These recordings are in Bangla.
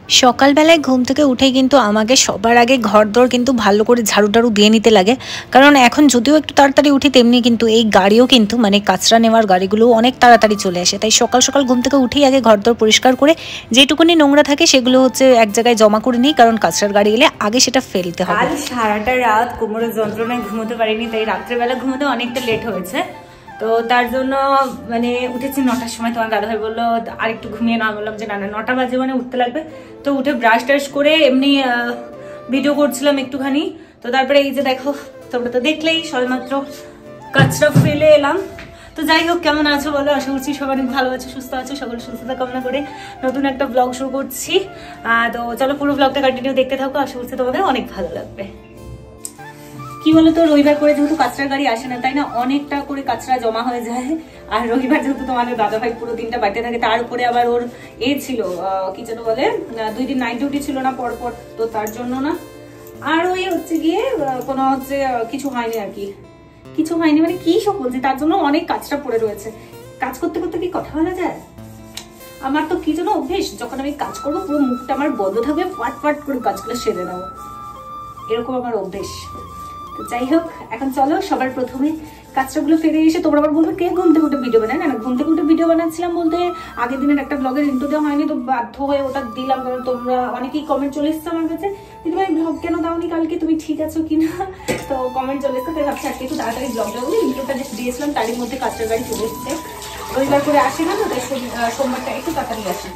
সকালবেলায় ঘুম থেকে উঠেই কিন্তু আমাকে সবার আগে ঘরদোর কিন্তু ভালো করে ঝাড়ু টাড়ু দিয়ে নিতে লাগে। কারণ এখন যদিও একটু তাড়াতাড়ি উঠি, তেমনি কিন্তু এই গাড়িও কিন্তু মানে কাচরা নেওয়ার গাড়িগুলো অনেক তাড়াতাড়ি চলে আসে। তাই সকাল সকাল ঘুম থেকে উঠেই আগে ঘরদোর পরিষ্কার করে যেটুকুনি নোংরা থাকে সেগুলো হচ্ছে এক জায়গায় জমা করে নিই, কারণ কাচরার গাড়ি এলে আগে সেটা ফেলতে হবে। কাল সারাটা রাত কোমরের যন্ত্রণায় ঘুমোতে পারিনি, তাই রাত্রেবেলা ঘুমোতে অনেকটা লেট হয়েছে। তো তার জন্য মানে উঠেছি 9টার সময়। তোমার দাদাভাই বললো আর একটু ঘুমিয়ে না, বললাম যে না 9টা বাজে মানে উঠতে লাগবে। তো উঠে ব্রাশ টাশ করে এমনি ভিডিও করছিলাম একটুখানি। তো তারপরে এই যে দেখো, তোমরা তো দেখলেই সবেমাত্র কাচরা ফেলে এলাম। তো যাই হোক, কেমন আছো বলো? আশা করছি সবাই অনেক ভালো আছো, সুস্থ আছো। সকলের সুস্থতা কামনা করে নতুন একটা ব্লগ শুরু করছি। তো চলো পুরো ব্লগটা কন্টিনিউ দেখতে থাকো, আশা করছি তোমাদের অনেক ভালো লাগবে। কি বলতো, রবিবার করে যেহেতু কাচরার গাড়ি আসে না, তাই না অনেকটা করে কাচরা জমা হয়ে যায়। আর রবিবার যেহেতু তোমাদের দাদাভাই পুরো দিনটা বাড়িতে থাকে, তার উপরে আবার ওর ছিল কি যেন বলে 2 দিন নাইট ডিউটি ছিল না পরপর, তো তার জন্য না। আর ওই হচ্ছে গিয়ে কোনো হচ্ছে কিছু হয়নি আর কি, কিছু হয়নি মানে কি সব বলছি, তার জন্য অনেক কাজটা পড়ে রয়েছে। কাজ করতে করতে কি কথা বলা যায়? আমার তো কি যেন অভ্যেস, যখন আমি কাজ করবো পুরো মুখটা আমার বন্ধ থাকবে, ফাট ফাট করে কাজগুলো সেরে নেবো, এরকম আমার অভ্যেস। যাই হোক, এখন চলো সবার প্রথমে কাজটাগুলো ফেলে এসে, তোমরা আবার বলবে কে ঘুম থেকে উঠে ভিডিও বানায়। না, ঘুম থেকে উঠে ভিডিও বানাচ্ছিলাম বলতে আগের দিনের একটা ব্লগের ইন্ট্রো দেওয়া হয়নি, তো বাধ্য হয়ে ওটা দিলাম। কারণ তোমরা অনেকেই কমেন্ট চলে এসছে আমার কাছে, দিদিভাই ব্লগ কেন দাওনি কালকে, তুমি ঠিক আছো কিনা? তো কমেন্ট চলে এসছে, তাই ভাবছি আজকে একটু তাড়াতাড়ি ব্লগটা বলি। ইন্ট্রোটা যে দিয়েছিলাম তারই মধ্যে কাজটার গাড়ি চলে এসছে। রবিবার করে আসে না, তো তাই সোমবারটা একটু তাড়াতাড়ি আসে,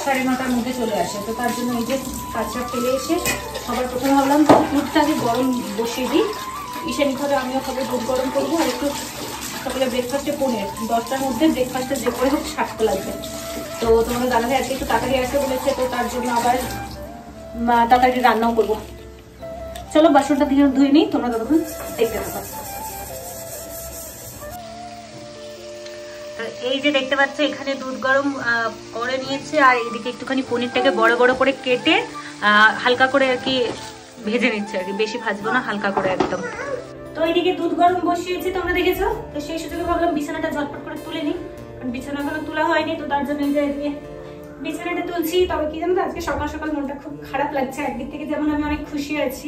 9:30টার মধ্যে চলে আসে। তো তার জন্য এই যে কাজটা ফেলে এসে সবার প্রথমে ভাবলাম দুধটা আগে গরম বসিয়ে দিই। ঈশানি খাবে, আমিও খাবো, দুধ গরম করবো। আর একটু সকালে ব্রেকফাস্টে পনির, 10টার মধ্যে ব্রেকফাস্টে যে করে হোক সাতটা লাগবে। তো তোমাদের দাদাভাই আজকে একটু তাড়াতাড়ি আসতে বলেছে, তো তার জন্য আবার তাড়াতাড়ি রান্নাও করবো। চলো বাসনটা ধুয়ে নিই, তোমরা ততক্ষণ দেখতে থাকো। এই যে দেখতে পাচ্ছ, এখানে দুধ গরম করে নিয়েছে, আর এইদিকে একটুখানি পনিরটাকে বড় বড় করে কেটে হালকা করে আর কি ভেজে নিচ্ছে আর কি, বেশি ভাজবো না, হালকা করে একদম। তো এইদিকে দুধ গরম বসিয়েছি, তোমরা দেখেছো। তো সেই সুযোগে ভাবলাম বিছানাটা ঝটপট করে তুলে নিই, কারণ বিছানা এখনো তোলা হয়নি। তো তার জন্য এই যে বিছানাটা তুলছি। তবে কি জানো তো, আজকে সকাল সকাল মনটা খুব খারাপ লাগছে। একদিক থেকে যেমন আমি অনেক খুশি আছি,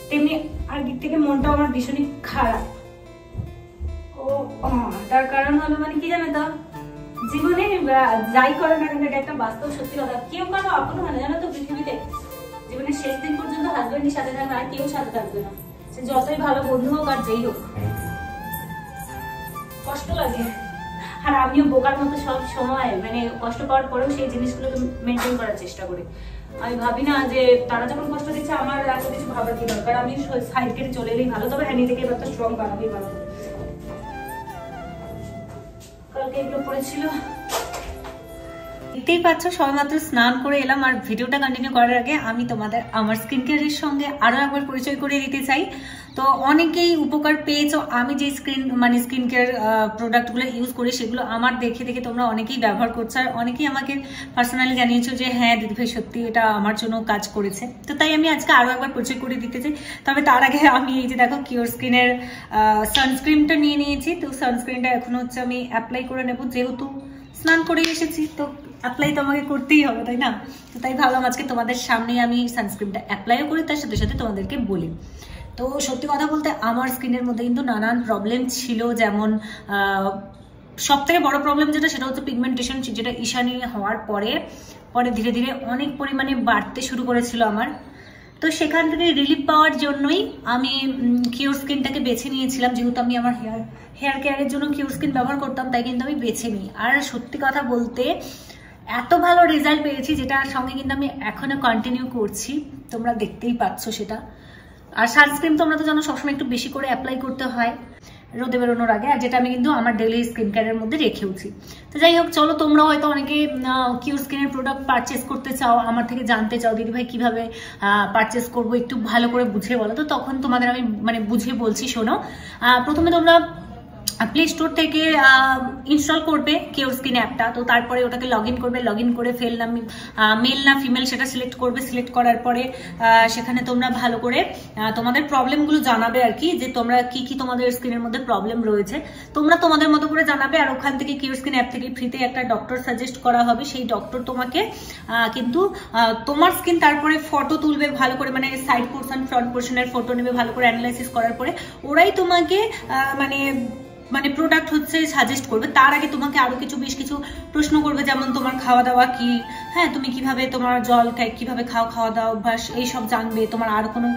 তেমনি আরেকদিক থেকে মনটাও আমার ভীষণই খারাপ। তার কারণ হলো মানে কি জানো তো, জীবনে যাই করে না কেন, এটা একটা বাস্তব সত্যি কথা, কেউ কারো আপন হয় না জানো তো পৃথিবীতে। জীবনের শেষ দিন পর্যন্ত হাজবেন্ডের সাথে থাকবে, আর কেউ সাথে থাকবে না, সে যতই ভালো বন্ধু হোক আর যেই হোক। কষ্ট লাগে। আর আমিও বোকার মতো সব সময় মানে কষ্ট পাওয়ার পরেও সেই জিনিসগুলোকে মেনটেন করার চেষ্টা করি। আমি ভাবি না যে তারা যখন কষ্ট দিচ্ছে আমার এত কিছু ভাবার কি দরকার, আমি সাইড কেটে চলে এলেই ভালো। তবে হ্যাঁ, নিজেকে এবার তো স্ট্রং বানাবেই ভালো। কালকে এগুলো পড়েছিল, দেখতেই পাচ্ছ সবেমাত্র স্নান করে এলাম। আর ভিডিওটা কন্টিনিউ করার আগে আমি তোমাদের আমার স্কিন কেয়ারের সঙ্গে আরো একবার পরিচয় করিয়ে দিতে চাই। তো অনেকেই উপকার পেয়েছো, আমি যে স্কিন কেয়ার প্রোডাক্টগুলো ইউজ করি সেগুলো আমার দেখে দেখে তোমরা অনেকেই ব্যবহার করছো, আর অনেকেই আমাকে পার্সোনালি জানিয়েছো যে হ্যাঁ দিদিভাই সত্যি এটা আমার জন্য কাজ করেছে। তো তাই আমি আজকে আরো একবার পরিচয় করিয়ে দিতে চাই। তবে তার আগে আমি এই যে দেখো কিওর স্কিনের সানস্ক্রিনটা নিয়ে নিয়েছি। তো সানস্ক্রিনটা এখন হচ্ছে আমি অ্যাপ্লাই করে নেবো, যেহেতু স্নান করে এসেছি তো অ্যাপ্লাই তো আমাকে করতেই হবে, তাই না? তো তাই ভাবলাম আজকে তোমাদের সামনে আমি সানস্ক্রিনটা অ্যাপ্লাইও করি, তার সাথে সাথে তোমাদেরকে বলি। তো সত্যি কথা বলতে আমার স্কিনের মধ্যে কিন্তু নানান প্রবলেম ছিল, যেমন সব থেকে বড় প্রবলেম যেটা, সেটা হচ্ছে পিগমেন্টেশন, যেটা ঈশানী হওয়ার পরে ধীরে ধীরে অনেক পরিমাণে বাড়তে শুরু করেছিল আমার। তো সেখান থেকে রিলিফ পাওয়ার জন্যই আমি কিওর স্কিনটাকে বেছে নিয়েছিলাম, যেহেতু আমি আমার হেয়ার কেয়ারের জন্য কিওর স্কিন ব্যবহার করতাম, তাই কিন্তু আমি বেছে নিই। আর সত্যি কথা বলতে এত ভালো রেজাল্ট পেয়েছি, যেটার সঙ্গে কিন্তু আমি এখনো কন্টিনিউ করছি, তোমরা দেখতেই পাচ্ছ সেটা। আর সানস্ক্রিন তোমরা তো জানো সবসময় একটু বেশি করে অ্যাপ্লাই করতে হয় রোদে বেরোনোর আগে, আর যেটা আমি কিন্তু আমার ডেইলি স্কিন কেয়ারের মধ্যে রেখেওছি। তো যাই হোক, চলো তোমরা হয়তো অনেকে কিওর স্কিনের প্রোডাক্ট পারচেস করতে চাও, আমার থেকে জানতে চাও দিদিভাই কিভাবে পারচেস করবো, একটু ভালো করে বুঝিয়ে বলো। তো তখন তোমাদের আমি মানে বুঝিয়ে বলছি, শোনো। প্রথমে তোমরা প্লে স্টোর থেকে ইনস্টল করবে কিওর স্কিন অ্যাপটা। তো তারপরে ওটাকে লগ ইন করবে, লগ ইন করে মেল না ফিমেল সেটা সিলেক্ট করবে। সিলেক্ট করার পরে সেখানে তোমরা ভালো করে তোমাদের প্রবলেমগুলো জানাবে আর কি, যে তোমরা কি কি তোমাদের স্কিনের মধ্যে প্রবলেম রয়েছে তোমরা তোমাদের মতো করে জানাবে। আর ওখান থেকে কিওর স্কিন অ্যাপ থেকে ফ্রিতে একটা ডক্টর সাজেস্ট করা হবে। সেই ডক্টর তোমাকে কিন্তু তোমার স্কিন তারপরে ফটো তুলবে ভালো করে, মানে সাইড পোর্শন ফ্রন্ট পোর্শনের ফটো নেবে ভালো করে অ্যানালাইসিস করার পরে, ওরাই তোমাকে মানে প্রোডাক্ট হচ্ছে সাজেস্ট করবে। তার আগে তোমাকে আরো বেশ কিছু প্রশ্ন করবে, যেমন তোমার খাওয়া দাওয়া কি, হ্যাঁ তুমি কিভাবে তোমার জল কিভাবে খাওয়া দাওয়া অভ্যাস এইসব জানবে, তোমার আরো কোনো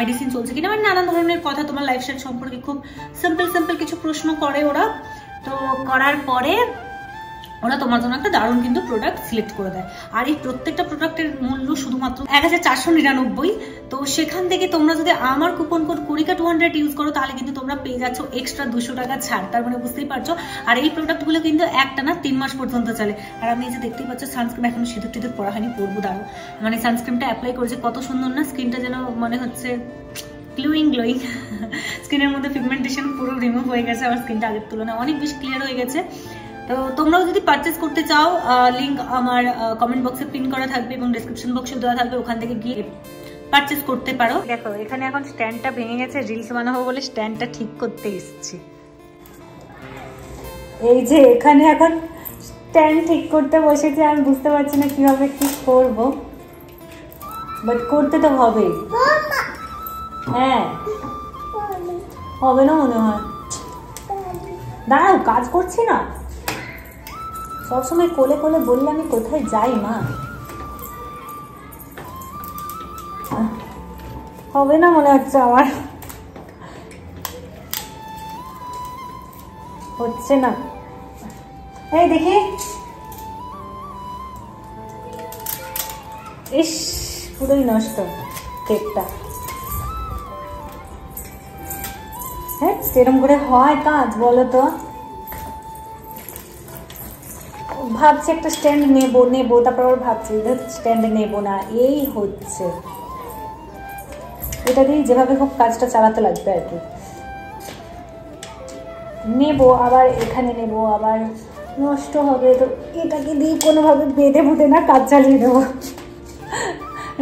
মেডিসিন চলছে কিনা, মানে নানা ধরনের কথা, তোমার লাইফস্টাইল সম্পর্কে খুব সিম্পল কিছু প্রশ্ন করে ওরা। তো করার পরে ওরা তোমার জন্য একটা দারুণ কিন্তু প্রোডাক্ট সিলেক্ট করে দেয়। আর এই প্রত্যেকটা প্রোডাক্টের মূল্য শুধুমাত্র 1499। তো সেখান থেকে তোমরা যদি আমার কুপন কোড কুরিকা200 ইউজ করো তাহলে কিন্তু তোমরা পেয়ে যাচ্ছ এক্সট্রা 200 টাকা ছাড়। তার মানে বুঝতেই পারছো। আর এই প্রোডাক্টগুলো কিন্তু একটা না 3 মাস পর্যন্ত চলে। আর আমি এই যে দেখতেই পাচ্ছ সানস্ক্রিন এখনো সিঁদুর পরা হয়নি, পরবো দাঁড়ো। মানে সানস্ক্রিনটা অ্যাপ্লাই করেছে, কত সুন্দর না, স্কিনটা যেন মনে হচ্ছে গ্লোয়িং স্কিনের মধ্যে পিগমেন্টেশন পুরো রিমুভ হয়ে গেছে। আমার স্কিনটা আগের তুলনায় অনেক বেশি ক্লিয়ার হয়ে গেছে। তো তোমরাও যদি পারচেস করতে চাও লিংক আমার কমেন্ট বক্সে পিন করা থাকবে এবং ডেসক্রিপশন বক্সে দেওয়া থাকবে, ওখান থেকে গিয়ে পারচেস করতে পারো। দেখো এখানে এখন স্ট্যান্ডটা ভেঙে গেছে, রিলস বানাবো বলে স্ট্যান্ডটা ঠিক করতে এসেছি। এই যে এখানে এখন স্ট্যান্ড ঠিক করতে বসেছি, আমি বুঝতে পারছি না কিভাবে কি করব, বাট করতে তো হবেই। হ্যাঁ হবে না মনে হয়, দাঁড়াও কাজ করছি না। সবসময় কোলে বললে আমি কোথায় যাই মা, হবে না মনে হচ্ছে আমার, হচ্ছে না। এই দেখি, ইস পুরোই নষ্ট কেকটা। হ্যাঁ সেরকম করে হয় কাজ বলো তো? ভাবছি একটা স্ট্যান্ড নেবো তারপর আবার ভাবছি স্ট্যান্ড নেবো না, এই হচ্ছে। এটা দিয়ে যেভাবে হোক কাজটা চালাতে লাগবে আর কি। নেবো আবার এখানে নেবো, আবার নষ্ট হবে, তো এটাকে দিয়ে কোনোভাবে বেঁধে বুঁধে না কাজ চালিয়ে দেবো।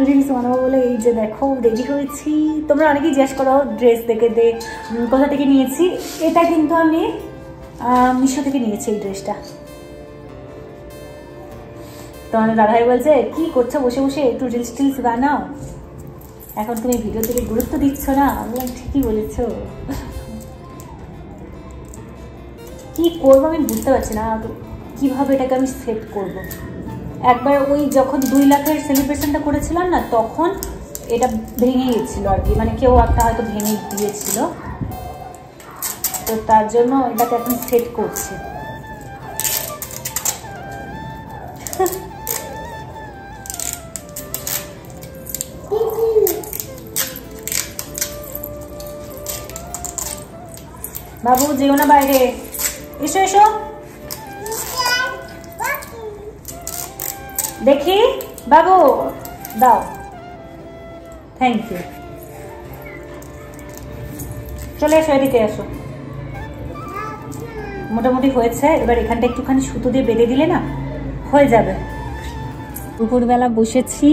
রিলস বানাবো বলে এই যে দেখো রেডি হয়েছি। তোমরা অনেকেই জিজ্ঞেস করো ড্রেস দেখে কোথা থেকে নিয়েছি। এটা কিন্তু আমি মিশো থেকে নিয়েছি এই ড্রেসটা। তোমাদের দাদাভাই বলছে কি করছো বসে বসে, একটু রিলস টিলস বানাও, এখন তুমি ভিডিও থেকে গুরুত্ব দিচ্ছ না। আমি বললাম ঠিকই বলেছো, কি করবো আমি বুঝতে পারছি না কিভাবে এটাকে আমি সেট করব। একবার ওই যখন 2 লাখের সেলিব্রেশনটা করেছিলাম না, তখন এটা ভেঙে গেছিলো আর কি, মানে কেউ একটা হয়তো ভেঙে দিয়েছিল, তো তার জন্য এটাকে এখন সেট করছি। বাবু যেও না বাইরে, এসো এসো দেখি। বাবু দাও, থ্যাংক ইউ। চলে এসো, এদিকে এসো। মোটামুটি হয়েছে, এবার এখানটা একটুখানি সুতো দিয়ে বেঁধে দিলে না হয়ে যাবে। দুপুরবেলা বসেছি,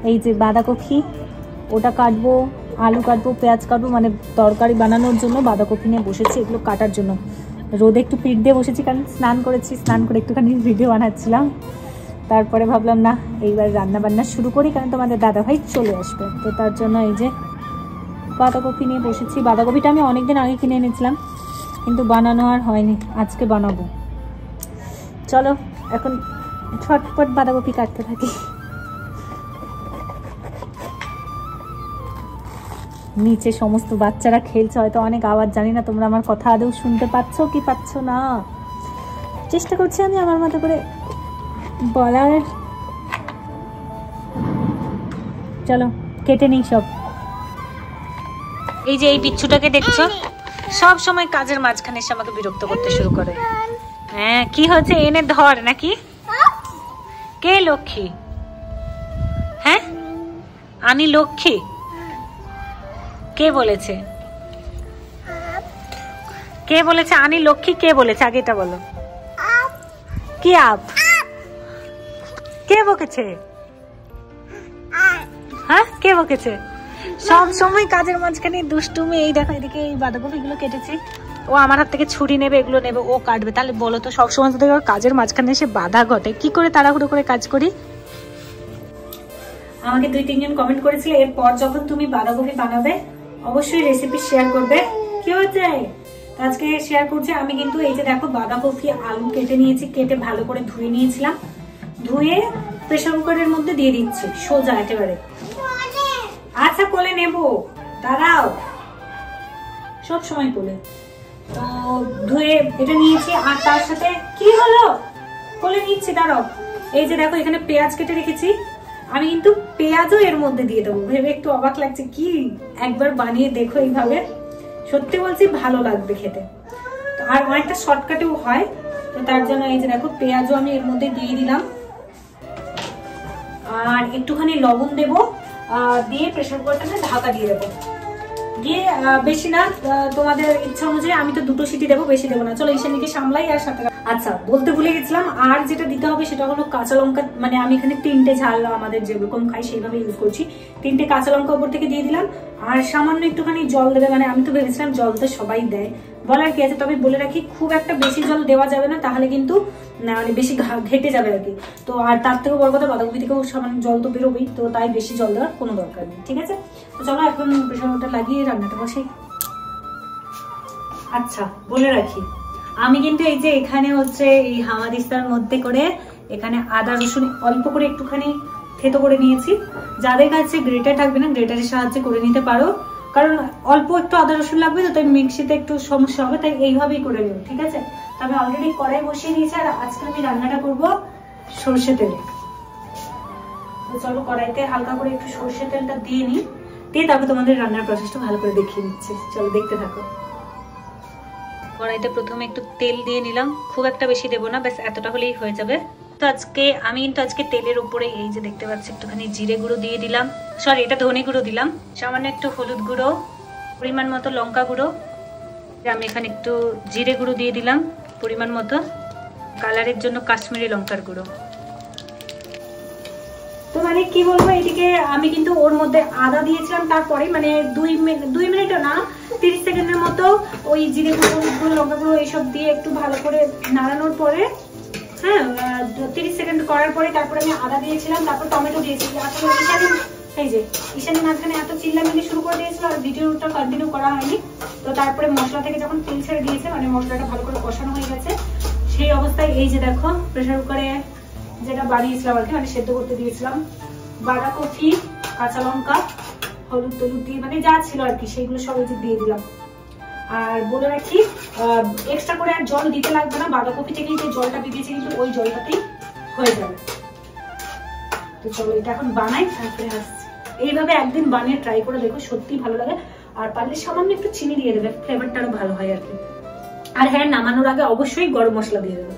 এই যে বাঁধাকপি ওটা কাটবো, আলু কাটবো, পেঁয়াজ কাটবো, মানে তরকারি বানানোর জন্য বাঁধাকপি নিয়ে বসেছি, এগুলো কাটার জন্য। রোদে একটু পিঠ দিয়ে বসেছি কারণ স্নান করেছি, স্নান করে একটুখানি ভিডিও বানাচ্ছিলাম। তারপরে ভাবলাম না এইবার রান্না বান্না শুরু করি, কারণ তোমাদের দাদাভাই চলে আসবে। তো তার জন্য এই যে বাঁধাকপি নিয়ে বসেছি। বাঁধাকপিটা আমি অনেকদিন আগে কিনে এনেছিলাম, কিন্তু বানানো আর হয়নি, আজকে বানাবো। চলো এখন ছটপট বাঁধাকপি কাটতে থাকি। নিচে সমস্ত বাচ্চারা খেলছে, হয়তো অনেক আওয়াজ, জানি না তোমরা আমার কথা আদৌ শুনতে পাচ্ছ কি পাচ্ছ না। চেষ্টা করছি আমি আমার মতো করে বলার। চলো কেটে নিই সব। এই যে এই বিচ্ছুটাকে দেখছো, সব সময় কাজের মাঝখানে এসে আমাকে বিরক্ত করতে শুরু করে। হ্যাঁ কি হচ্ছে, এনে ধর নাকি? কে লক্ষ্মী? হ্যাঁ আমি লক্ষ্মী? কে বলেছে? কে বলেছে আনি লক্ষ্মী? কে বলেছে আগে এটা বলো। কি আপ? কে বকেছে? হ্যাঁ কে বকেছে? সব সময় কাজের মাঝখানে দুষ্টুমি। এই দেখো এদিকে এই বাঁধাকপি গুলো কেটেছি, ও আমার হাত থেকে ছুরি নেবে, এগুলো নেবে, ও কাটবে। তাহলে বলো তো সবসময় তো কাজের মাঝখানে এসে বাধা ঘটে, কি করে তাড়াহুড়ো করে কাজ করি। আমাকে 2-3 জন কমেন্ট করেছিল এরপর যখন তুমি বাঁধাকপি বানাবে অবশ্যই রেসিপি শেয়ার করবে। কি হচ্ছে আজকে শেয়ার করছি আমি কিন্তু। এই যে দেখো বাঁধাকপি আলু কেটে নিয়েছি, কেটে ভালো করে ধুয়ে নিয়েছিলাম, ধুয়ে প্রেসার কুকারের মধ্যে দিয়ে দিচ্ছি সোজা একেবারে। আচ্ছা কোলে নেবো, দাঁড়াও, সব সময় কোলে। তো ধুয়ে এটা নিয়েছি, আর তার সাথে কি হলো কোলে নিচ্ছি, দাঁড়াও। এই যে দেখো এখানে পেঁয়াজ কেটে রেখেছি, আমি কিন্তু পেঁয়াজও এর মধ্যে দিয়ে দেবো। ভেবে একটু অবাক লাগছে, কি একবার বানিয়ে দেখো এইভাবে, সত্যি বলছি ভালো লাগবে খেতে। তো আর অনেকটা শর্টকাটেও হয়, তো তার জন্য এই যে দেখো পেঁয়াজও আমি এর মধ্যে দিয়ে দিলাম, আর একটুখানি লবণ দেবো, দিয়ে প্রেসার কুকারটাতে ঢাকা দিয়ে দেবো। দিয়ে বেশি না, তোমাদের ইচ্ছা অনুযায়ী। আমি তো 2টো সিটি দেবো, বেশি দেবো না। চলো ঈশানীকে সামলাই আর সাথে। আচ্ছা বলতে ভুলে গেছিলাম, আর যেটা দিতে হবে সেটা হলো কাঁচা লঙ্কা। মানে আমি এখানে 3টে ঝাল আমাদের যেরকম খাই সেইভাবে ইউজ করছি। 3টে কাঁচা লঙ্কা উপর থেকে দিয়ে দিলাম, আর সামান্য একটুখানি জল দেবে। মানে আমি তো ভেবেছিলাম জল তো সবাই দেয়, বলার কি আছে, তবে বলে রাখি খুব একটা বেশি জল দেওয়া যাবে না, তাহলে কিন্তু মানে বেশি ঘেটে যাবে আর কি। তো আর তার থেকেও বড় কথা বাঁধাকপি থেকেও সামান্য জল তো বেরোবেই, তো তাই বেশি জল দেওয়ার কোনো দরকার নেই। ঠিক আছে, তো চলো এখন প্রেসার কুকারটা লাগিয়ে রান্নাটা বসাই। আচ্ছা বলে রাখি, আমি কিন্তু এই যে এখানে হচ্ছে এই হামাদিস্তার মধ্যে করে এখানে আদা রসুন অল্প করে একটুখানি থেতো করে নিয়েছি। যাদের কাছে গ্রেটার থাকবে না, গ্রেটারের সাহায্যে করে নিতে পারো, কারণ অল্প একটু আদা রসুন লাগবে তো, তাই মিক্সিতে একটু সমস্যা হবে, তাই এইভাবেই করে নিও। ঠিক আছে, তো আমি অলরেডি কড়াই বসিয়ে দিয়েছি, আর আজকে আমি রান্নাটা করবো সর্ষে তেলে। তো চলো কড়াইতে হালকা করে একটু সর্ষে তেলটা দিয়ে নিই, দিয়ে তারপর তোমাদের রান্নার প্রসেসটা ভালো করে দেখিয়ে দিচ্ছি। চলো দেখতে থাকো। কড়াইতে প্রথমে একটু তেল দিয়ে নিলাম, খুব একটা বেশি দেবো না, ব্যাস এতটা হলেই হয়ে যাবে। তো আমি কিন্তু আজকে তেলের উপরে এই যে দেখতে পাচ্ছি একটুখানি জিরে গুঁড়ো দিয়ে দিলাম, সরি এটা ধনে গুঁড়ো দিলাম, সামান্য একটু হলুদ গুঁড়ো, পরিমাণ মতো লঙ্কা গুঁড়ো, আমি এখানে একটু জিরে গুঁড়ো দিয়ে দিলাম পরিমাণ মতো, কালারের জন্য কাশ্মীরি লঙ্কার গুঁড়ো। তো মানে কি বলবো, এদিকে আমি কিন্তু ওর মধ্যে আদা দিয়েছিলাম তারপরে, মানে 2 মিনিটও না 30 সেকেন্ডের মতো ওই জিরে গুঁড়ো লঙ্কা গুঁড়ো এইসব দিয়ে একটু ভালো করে নাড়ানোর পরে, হ্যাঁ 30 সেকেন্ড করার পরে তারপরে আমি আদা দিয়েছিলাম, তারপর টমেটো দিয়েছি। আসলে ঈশানী মাঝখানে এত চিল্লামিল্লি শুরু করে দিয়েছিল, আর ভিডিওটা কন্টিনিউ করা হয়নি। তো তারপরে মশলা থেকে যখন তেল ছেড়ে দিয়েছে, মানে মশলাটা ভালো করে কষানো হয়ে গেছে, সেই অবস্থায় এই যে দেখো প্রেসার কুকারে যেটা বানিয়েছিলাম আর কি, মানে সেদ্ধ করতে দিয়েছিলাম বাঁধাকপি, কাঁচা লঙ্কা, হলুদ টলুদ দিয়ে মানে যা ছিল আর কি সেইগুলো সব দিয়ে দিলাম। আর বলে রাখি এক্সট্রা করে আর জল দিতে লাগবে না, বাঁধাকপি থেকেই যে জলটা বেরিয়েছে কিন্তু ওই জলটাতেই হয়ে যাবে। তো চলো এটা এখন বানাই, তারপরে আসছি। এইভাবে একদিন বানিয়ে ট্রাই করে দেখো, সত্যি ভালো লাগে। আর পারলে সামান্য একটু চিনি দিয়ে দেবে, ফ্লেভারটা আরো ভালো হয় আর কি। আর হ্যাঁ নামানোর আগে অবশ্যই গরম মশলা দিয়ে দেবে।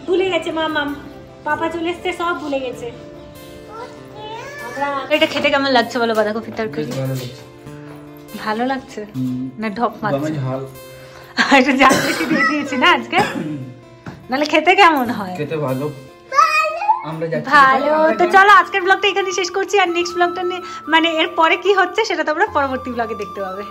ভুলে গেছে মামাম, পাপা চলে এসছে, সব ভুলে গেছে। এটা খেতে কেমন লাগছে বলো বাঁধাকপির তরকারি? ভালো লাগছে না ঢপ মারছে? এটা জাল বেশি দিয়ে দিয়েছি না আজকে, নাহলে খেতে কেমন হয়? খেতে ভালো। ভালো। তো চলো আজকের ব্লগটা এখানে শেষ করছি, আর নেক্সট ব্লগটা মানে এর পরে কি হচ্ছে সেটা তোমরা পরবর্তী ব্লগে দেখতে পাবে।